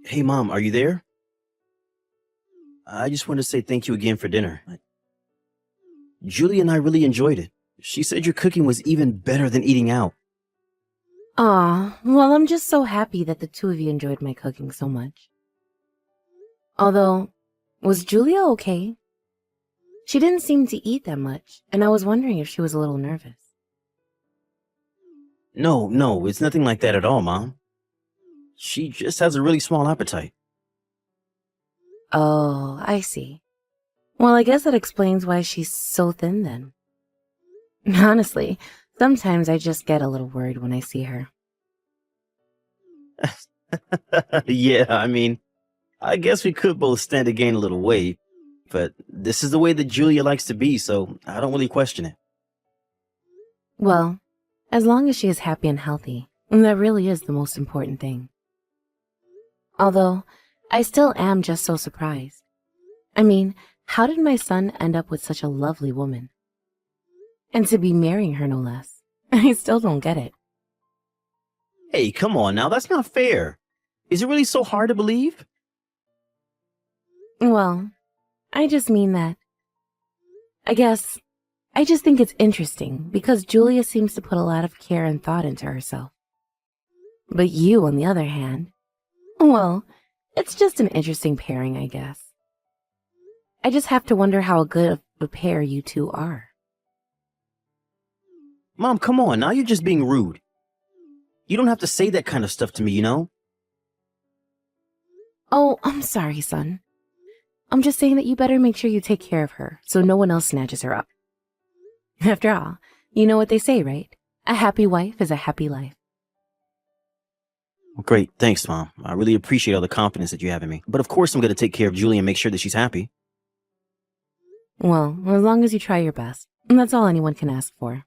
Hey, Mom, are you there? I just wanted to say thank you again for dinner. Julie and I really enjoyed it. She said your cooking was even better than eating out. Aw, well, I'm just so happy that the two of you enjoyed my cooking so much. Although, was Julia okay? She didn't seem to eat that much, and I was wondering if she was a little nervous. No, it's nothing like that at all, Mom. She just has a really small appetite. Oh, I see. Well, I guess that explains why she's so thin then. Honestly, sometimes I just get a little worried when I see her. Yeah, I guess we could both stand to gain a little weight, but this is the way that Julia likes to be, so I don't really question it. Well, as long as she is happy and healthy, that really is the most important thing. Although, I still am just so surprised. I mean, how did my son end up with such a lovely woman? And to be marrying her, no less. I still don't get it. Hey, come on now, that's not fair. Is it really so hard to believe? Well, I just mean that. I guess, I just think it's interesting because Julia seems to put a lot of care and thought into herself. But you, on the other hand, well, it's just an interesting pairing, I guess. I just have to wonder how good of a pair you two are. Mom, come on, now you're just being rude. You don't have to say that kind of stuff to me, you know? Oh, I'm sorry, son. I'm just saying that you better make sure you take care of her so no one else snatches her up. After all, you know what they say, right? A happy wife is a happy life. Well, great, thanks, Mom. I really appreciate all the confidence that you have in me. But of course I'm going to take care of Julie and make sure that she's happy. Well, as long as you try your best, that's all anyone can ask for.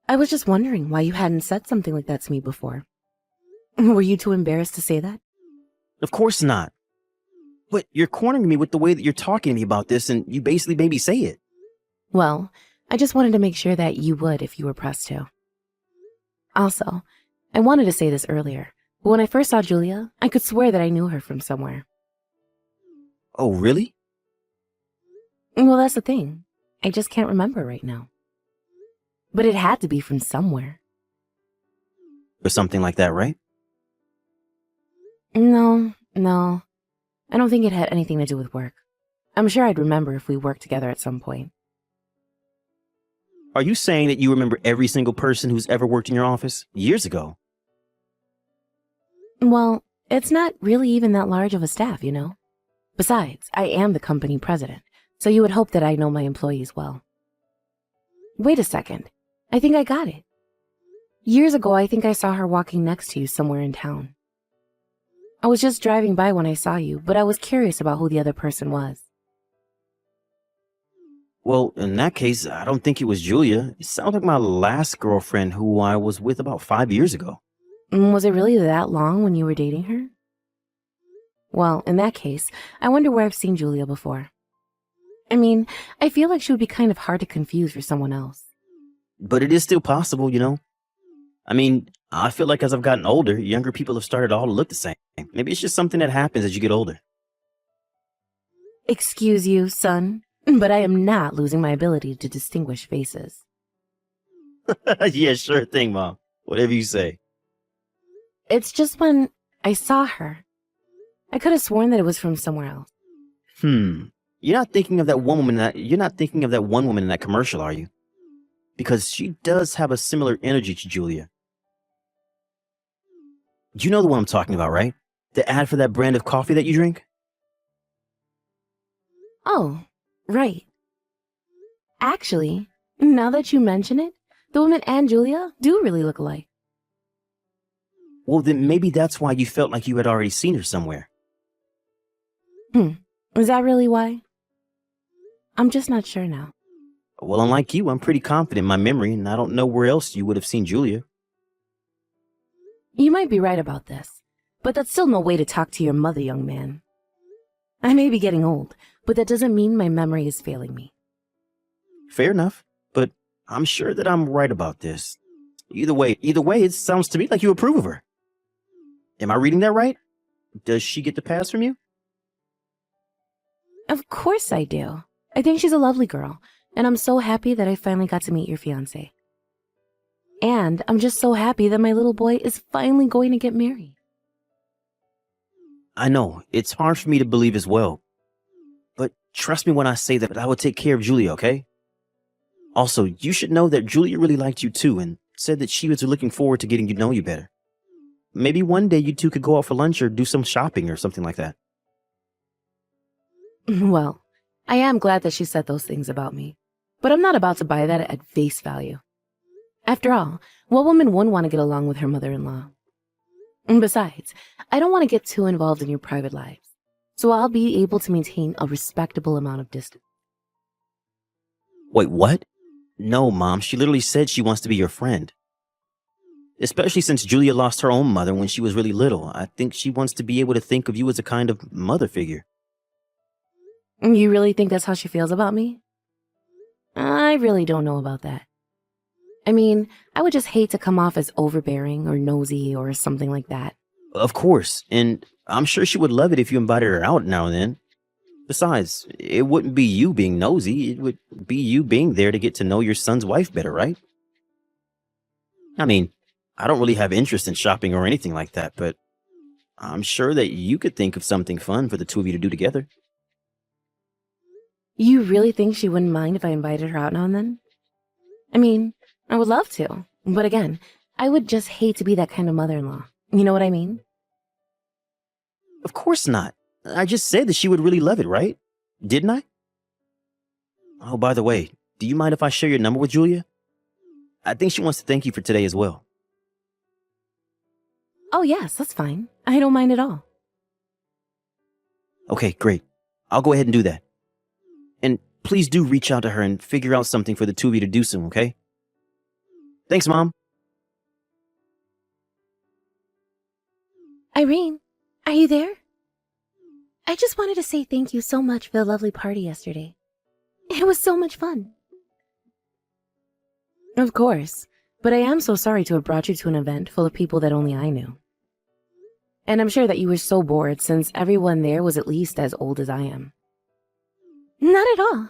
I was just wondering why you hadn't said something like that to me before. Were you too embarrassed to say that? Of course not. But you're cornering me with the way that you're talking to me about this, and you basically made me say it. Well, I just wanted to make sure that you would if you were pressed to. Also, I wanted to say this earlier, but when I first saw Julia, I could swear that I knew her from somewhere. Oh, really? Well, that's the thing. I just can't remember right now. But it had to be from somewhere. Or something like that, right? No. I don't think it had anything to do with work. I'm sure I'd remember if we worked together at some point. Are you saying that you remember every single person who's ever worked in your office years ago? Well, it's not really even that large of a staff, you know? Besides, I am the company president, so you would hope that I know my employees well. Wait a second. I think I got it. Years ago, I think I saw her walking next to you somewhere in town. I was just driving by when I saw you, but I was curious about who the other person was. Well, in that case, I don't think it was Julia. It sounds like my last girlfriend who I was with about 5 years ago. Was it really that long when you were dating her? Well, in that case, I wonder where I've seen Julia before. I mean, I feel like she would be kind of hard to confuse for someone else. But it is still possible, you know? I feel like as I've gotten older, younger people have started all to look the same. Maybe it's just something that happens as you get older. Excuse you, son, but I am not losing my ability to distinguish faces. Yeah, sure thing, Mom. Whatever you say. It's just when I saw her, I could have sworn that it was from somewhere else. You're not thinking of that one woman in that commercial, are you? Because she does have a similar energy to Julia. You know the one I'm talking about, right? The ad for that brand of coffee that you drink? Oh, right. Actually, now that you mention it, the woman and Julia do really look alike. Well, then maybe that's why you felt like you had already seen her somewhere. Is that really why? I'm just not sure now. Well, unlike you, I'm pretty confident in my memory, and I don't know where else you would have seen Julia. You might be right about this, but that's still no way to talk to your mother, young man. I may be getting old, but that doesn't mean my memory is failing me. Fair enough, but I'm sure that I'm right about this. Either way, it sounds to me like you approve of her. Am I reading that right? Does she get the pass from you? Of course I do. I think she's a lovely girl, and I'm so happy that I finally got to meet your fiancé. And I'm just so happy that my little boy is finally going to get married. I know, it's hard for me to believe as well. But trust me when I say that I will take care of Julia, okay? Also, you should know that Julia really liked you too and said that she was looking forward to getting to know you better. Maybe one day you two could go out for lunch or do some shopping or something like that. Well, I am glad that she said those things about me, but I'm not about to buy that at face value. After all, what woman wouldn't want to get along with her mother-in-law? And besides, I don't want to get too involved in your private lives, so I'll be able to maintain a respectable amount of distance. Wait, what? No, Mom, she literally said she wants to be your friend. Especially since Julia lost her own mother when she was really little. I think she wants to be able to think of you as a kind of mother figure. You really think that's how she feels about me? I really don't know about that. I mean, I would just hate to come off as overbearing or nosy or something like that. Of course, and I'm sure she would love it if you invited her out now and then. Besides, it wouldn't be you being nosy, it would be you being there to get to know your son's wife better, right? I mean, I don't really have interest in shopping or anything like that, but I'm sure that you could think of something fun for the two of you to do together. You really think she wouldn't mind if I invited her out now and then? I mean, I would love to, but again, I would just hate to be that kind of mother-in-law. You know what I mean? Of course not. I just said that she would really love it, right? Didn't I? Oh, by the way, do you mind if I share your number with Julia? I think she wants to thank you for today as well. Oh yes, that's fine. I don't mind at all. Okay, great. I'll go ahead and do that. And please do reach out to her and figure out something for the two of you to do soon, okay? Thanks, Mom. Irene, are you there? I just wanted to say thank you so much for the lovely party yesterday. It was so much fun. Of course, but I am so sorry to have brought you to an event full of people that only I knew. And I'm sure that you were so bored since everyone there was at least as old as I am. Not at all.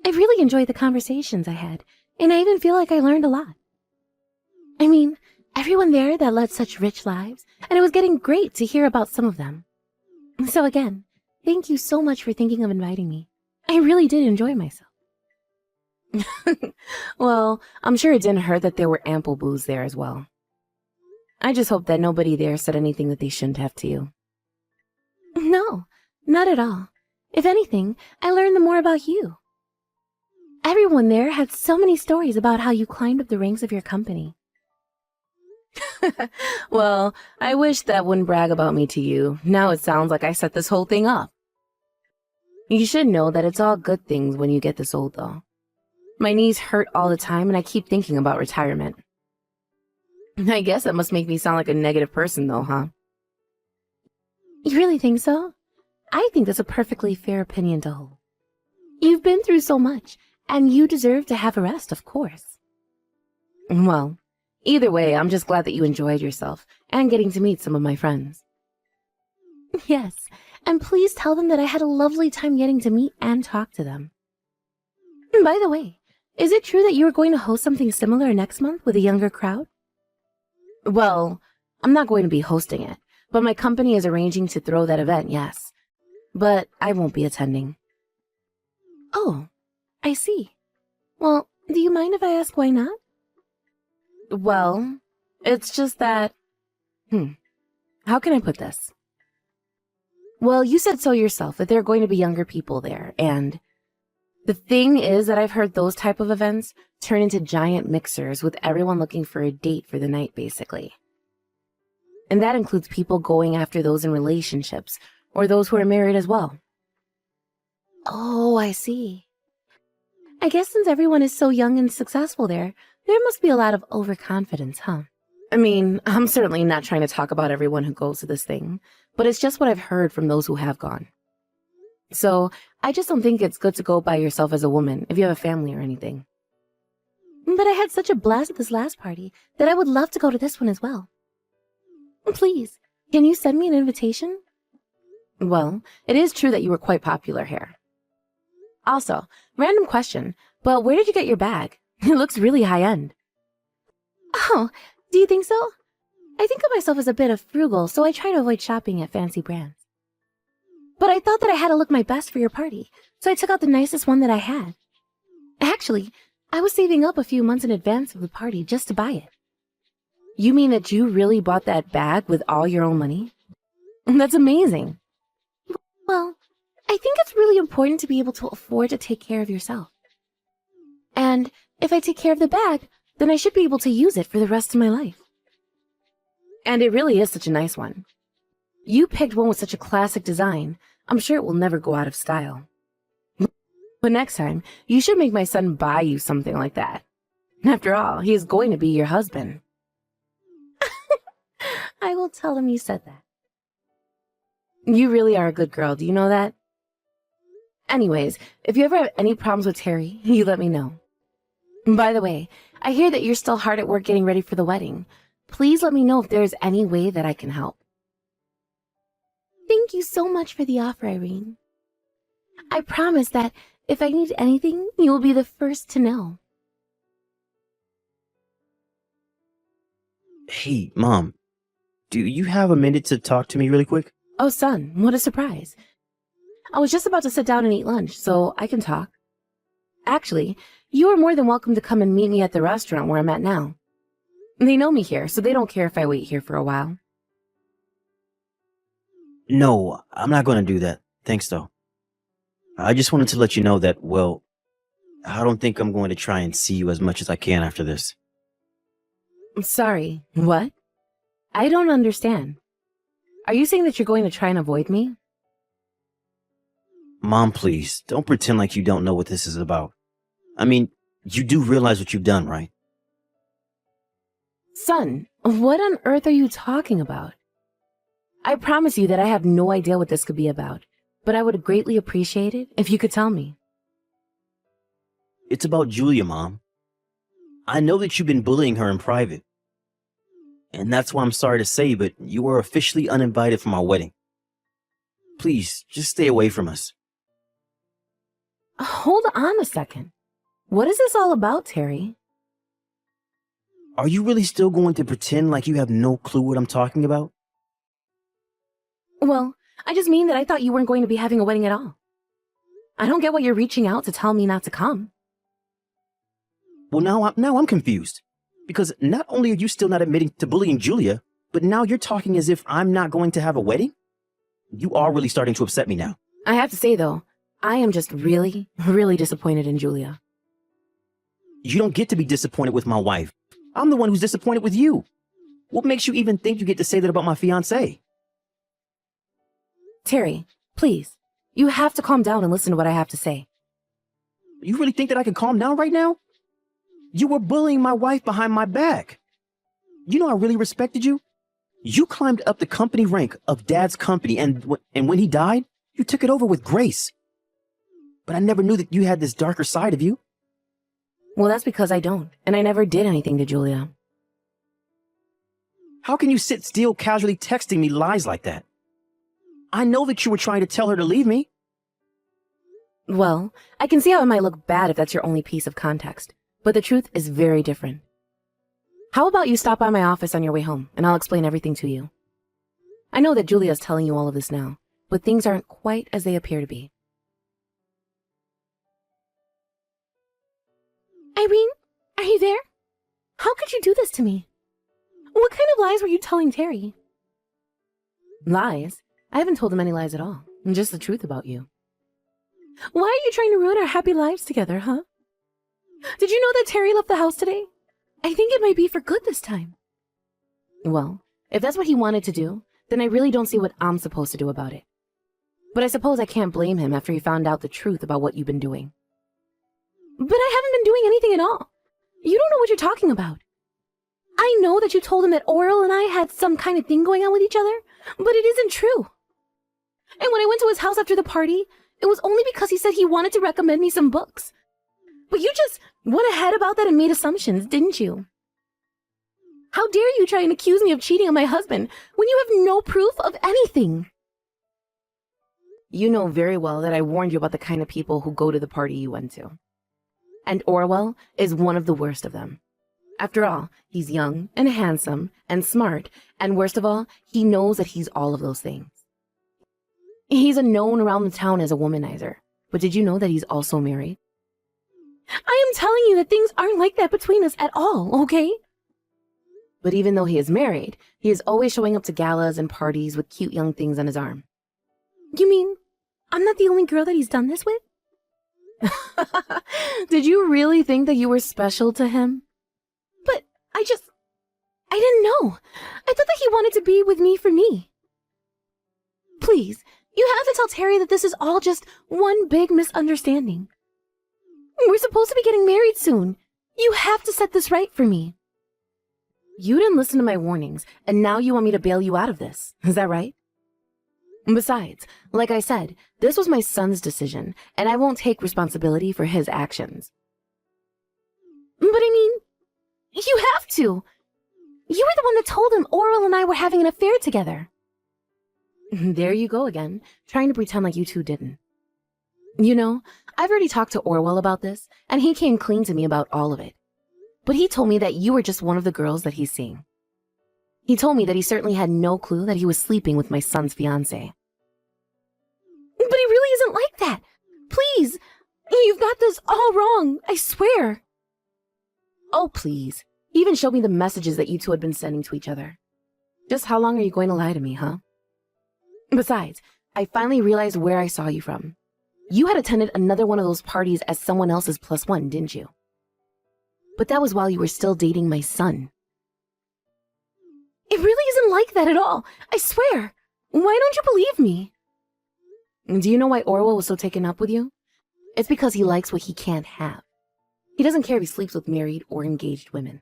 I really enjoyed the conversations I had, and I even feel like I learned a lot. I mean, everyone there that led such rich lives, and it was getting great to hear about some of them. So again, thank you so much for thinking of inviting me. I really did enjoy myself. Well, I'm sure it didn't hurt that there were ample booze there as well. I just hope that nobody there said anything that they shouldn't have to you. No, not at all. If anything, I learned more about you. Everyone there had so many stories about how you climbed up the ranks of your company. Well, I wish that wouldn't brag about me to you. Now it sounds like I set this whole thing up. You should know that it's all good things when you get this old, though. My knees hurt all the time, and I keep thinking about retirement. I guess that must make me sound like a negative person, though, huh? You really think so? I think that's a perfectly fair opinion to hold. You've been through so much, and you deserve to have a rest, of course. Well, either way, I'm just glad that you enjoyed yourself and getting to meet some of my friends. Yes, and please tell them that I had a lovely time getting to meet and talk to them. By the way, is it true that you are going to host something similar next month with a younger crowd? Well, I'm not going to be hosting it, but my company is arranging to throw that event, yes. But I won't be attending. Oh, I see. Well, do you mind if I ask why not? Well, it's just that... How can I put this? Well, you said so yourself, that there are going to be younger people there, and... The thing is that I've heard those type of events turn into giant mixers with everyone looking for a date for the night, basically. And that includes people going after those in relationships, or those who are married as well. Oh, I see. I guess since everyone is so young and successful there must be a lot of overconfidence, huh? I mean, I'm certainly not trying to talk about everyone who goes to this thing, but it's just what I've heard from those who have gone. So, I just don't think it's good to go by yourself as a woman if you have a family or anything. But I had such a blast at this last party that I would love to go to this one as well. Please, Can you send me an invitation? Well, it is true that you were quite popular here. Also, random question, but where did you get your bag? It looks really high-end. Oh, do you think so? I think of myself as a bit of frugal, so I try to avoid shopping at fancy brands. But I thought that I had to look my best for your party, so I took out the nicest one that I had. Actually, I was saving up a few months in advance of the party just to buy it. You mean that you really bought that bag with all your own money? That's amazing. Well, I think it's really important to be able to afford to take care of yourself. And if I take care of the bag, then I should be able to use it for the rest of my life. And it really is such a nice one. You picked one with such a classic design. I'm sure it will never go out of style. But next time, you should make my son buy you something like that. After all, he is going to be your husband. I will tell him you said that. You really are a good girl, do you know that? Anyways, if you ever have any problems with Terry, you let me know. By the way, I hear that you're still hard at work getting ready for the wedding. Please let me know if there is any way that I can help. Thank you so much for the offer, Irene. I promise that if I need anything, you will be the first to know. Hey, Mom, do you have a minute to talk to me really quick? Oh, son, what a surprise. I was just about to sit down and eat lunch, so I can talk. Actually, you are more than welcome to come and meet me at the restaurant where I'm at now. They know me here, so they don't care if I wait here for a while. No, I'm not going to do that. Thanks, though. I just wanted to let you know that, well, I don't think I'm going to try and see you as much as I can after this. Sorry, what? I don't understand. Are you saying that you're going to try and avoid me? Mom, please, don't pretend like you don't know what this is about. I mean, you do realize what you've done, right? Son, what on earth are you talking about? I promise you that I have no idea what this could be about, but I would greatly appreciate it if you could tell me. It's about Julia, Mom. I know that you've been bullying her in private. And that's why I'm sorry to say, but you are officially uninvited from our wedding. Please, just stay away from us. Hold on a second. What is this all about, Terry? Are you really still going to pretend like you have no clue what I'm talking about? Well, I just mean that I thought you weren't going to be having a wedding at all. I don't get why you're reaching out to tell me not to come. Well, now I'm confused. Because not only are you still not admitting to bullying Julia, but now you're talking as if I'm not going to have a wedding? You are really starting to upset me now. I have to say, though, I am just really, really disappointed in Julia. You don't get to be disappointed with my wife. I'm the one who's disappointed with you. What makes you even think you get to say that about my fiancé? Terry, please, you have to calm down and listen to what I have to say. You really think that I can calm down right now? You were bullying my wife behind my back. You know I really respected you. You climbed up the company rank of Dad's company, and when he died, you took it over with grace. But I never knew that you had this darker side of you. Well, that's because I don't, and I never did anything to Julia. How can you sit still casually texting me lies like that? I know that you were trying to tell her to leave me. Well, I can see how it might look bad if that's your only piece of context, but the truth is very different. How about you stop by my office on your way home, and I'll explain everything to you. I know that Julia's telling you all of this now, but things aren't quite as they appear to be. Irene, are you there? How could you do this to me? What kind of lies were you telling Terry? Lies? I haven't told him any lies at all, just the truth about you. Why are you trying to ruin our happy lives together, huh? Did you know that Terry left the house today? I think it might be for good this time. Well, if that's what he wanted to do, then I really don't see what I'm supposed to do about it. But I suppose I can't blame him after he found out the truth about what you've been doing. But I haven't been doing anything at all. You don't know what you're talking about. I know that you told him that Oral and I had some kind of thing going on with each other, but it isn't true. And when I went to his house after the party, it was only because he said he wanted to recommend me some books. But you just went ahead about that and made assumptions, didn't you? How dare you try and accuse me of cheating on my husband when you have no proof of anything? You know very well that I warned you about the kind of people who go to the party you went to. And Orwell is one of the worst of them. After all, he's young and handsome and smart, and worst of all, he knows that he's all of those things. He's known around the town as a womanizer, but did you know that he's also married? I am telling you that things aren't like that between us at all, okay? But even though he is married, he is always showing up to galas and parties with cute young things on his arm. You mean I'm not the only girl that he's done this with? Did you really think that you were special to him? But I didn't know. I thought that he wanted to be with me for me. Please, you have to tell Terry that this is all just one big misunderstanding. We're supposed to be getting married soon. You have to set this right for me. You didn't listen to my warnings, and now you want me to bail you out of this. Is that right? Besides, like I said, this was my son's decision, and I won't take responsibility for his actions. But I mean, you have to. You were the one that told him Orwell and I were having an affair together. There you go again, trying to pretend like you two didn't. You know, I've already talked to Orwell about this, and he came clean to me about all of it. But he told me that you were just one of the girls that he's seeing. He told me that he certainly had no clue that he was sleeping with my son's fiancée. But he really isn't like that. Please, you've got this all wrong, I swear. Oh, please. He even showed me the messages that you two had been sending to each other. Just how long are you going to lie to me, huh? Besides, I finally realized where I saw you from. You had attended another one of those parties as someone else's plus one, didn't you? But that was while you were still dating my son. It really isn't like that at all. I swear. Why don't you believe me? Do you know why Orwell was so taken up with you? It's because he likes what he can't have. He doesn't care if he sleeps with married or engaged women.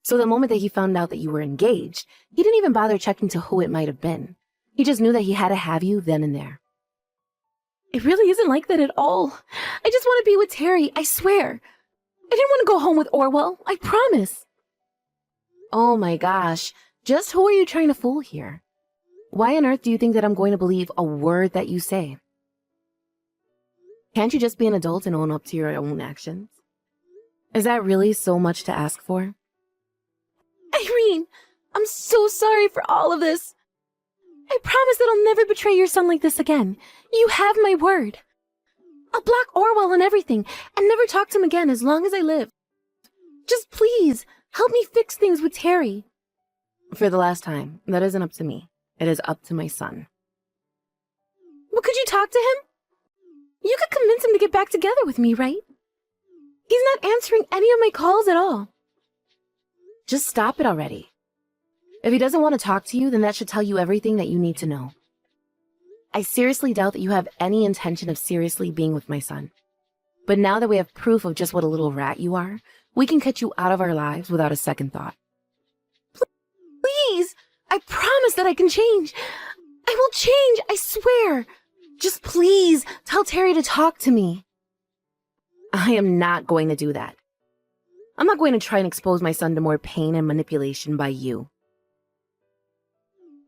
So the moment that he found out that you were engaged, he didn't even bother checking to who it might have been. He just knew that he had to have you then and there. It really isn't like that at all. I just want to be with Terry, I swear. I didn't want to go home with Orwell, I promise. Oh my gosh, just who are you trying to fool here? Why on earth do you think that I'm going to believe a word that you say? Can't you just be an adult and own up to your own actions? Is that really so much to ask for? Irene, I'm so sorry for all of this. I promise that I'll never betray your son like this again. You have my word. I'll block Orwell and everything and never talk to him again as long as I live. Just please, help me fix things with Terry. For the last time, that isn't up to me. It is up to my son. Well, could you talk to him? You could convince him to get back together with me, right? He's not answering any of my calls at all. Just stop it already. If he doesn't want to talk to you, then that should tell you everything that you need to know. I seriously doubt that you have any intention of seriously being with my son. But now that we have proof of just what a little rat you are, we can cut you out of our lives without a second thought. Please! I promise that I can change. I will change, I swear. Just please tell Terry to talk to me. I am not going to do that. I'm not going to try and expose my son to more pain and manipulation by you.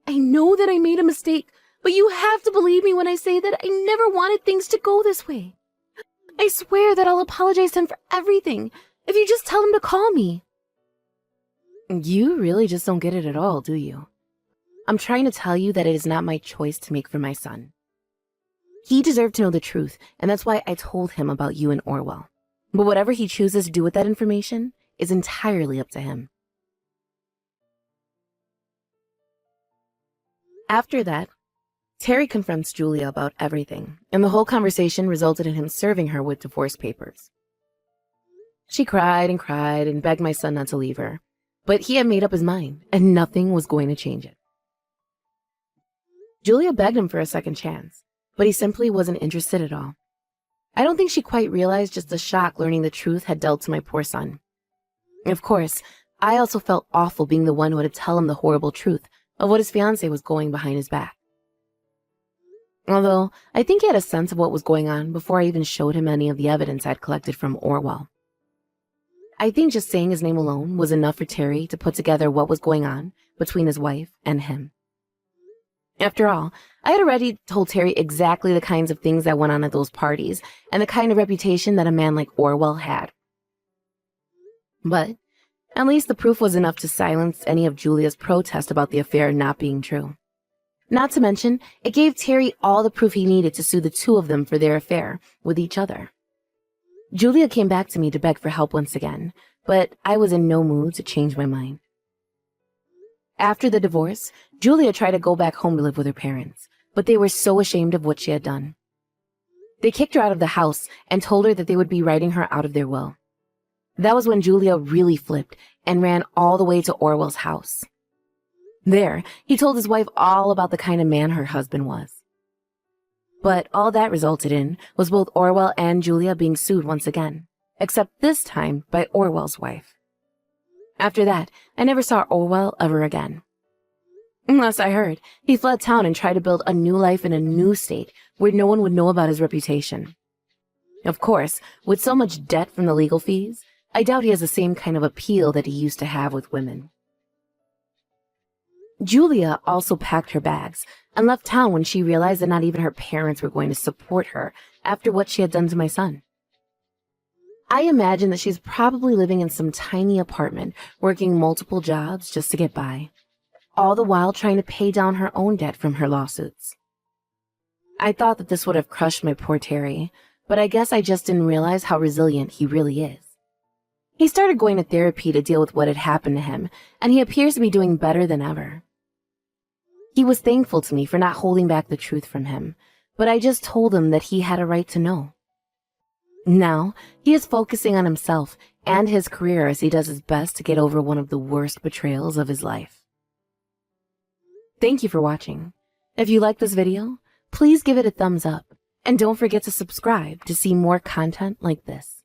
I know that I made a mistake, but you have to believe me when I say that I never wanted things to go this way. I swear that I'll apologize to him for everything if you just tell him to call me. You really just don't get it at all, do you? I'm trying to tell you that it is not my choice to make for my son. He deserved to know the truth, and that's why I told him about you and Orwell. But whatever he chooses to do with that information is entirely up to him. After that, Terry confronts Julia about everything, and the whole conversation resulted in him serving her with divorce papers. She cried and begged my son not to leave her, but he had made up his mind, and nothing was going to change it. Julia begged him for a second chance, but he simply wasn't interested at all. I don't think she quite realized just the shock learning the truth had dealt to my poor son. Of course, I also felt awful being the one who had to tell him the horrible truth of what his fiancée was going behind his back. Although, I think he had a sense of what was going on before I even showed him any of the evidence I'd collected from Orwell. I think just saying his name alone was enough for Terry to put together what was going on between his wife and him. After all, I had already told Terry exactly the kinds of things that went on at those parties and the kind of reputation that a man like Orwell had. But at least the proof was enough to silence any of Julia's protest about the affair not being true. Not to mention, it gave Terry all the proof he needed to sue the two of them for their affair with each other. Julia came back to me to beg for help once again, but I was in no mood to change my mind. After the divorce, Julia tried to go back home to live with her parents, but they were so ashamed of what she had done. They kicked her out of the house and told her that they would be writing her out of their will. That was when Julia really flipped and ran all the way to Orwell's house. There, he told his wife all about the kind of man her husband was. But all that resulted in was both Orwell and Julia being sued once again, except this time by Orwell's wife. After that, I never saw Orwell ever again. Unless I heard, he fled town and tried to build a new life in a new state where no one would know about his reputation. Of course, with so much debt from the legal fees, I doubt he has the same kind of appeal that he used to have with women. Julia also packed her bags and left town when she realized that not even her parents were going to support her after what she had done to my son. I imagine that she's probably living in some tiny apartment, working multiple jobs just to get by, all the while trying to pay down her own debt from her lawsuits. I thought that this would have crushed my poor Terry, but I guess I just didn't realize how resilient he really is. He started going to therapy to deal with what had happened to him, and he appears to be doing better than ever. He was thankful to me for not holding back the truth from him, but I just told him that he had a right to know. Now, he is focusing on himself and his career as he does his best to get over one of the worst betrayals of his life. Thank you for watching. If you liked this video, please give it a thumbs up, and don't forget to subscribe to see more content like this.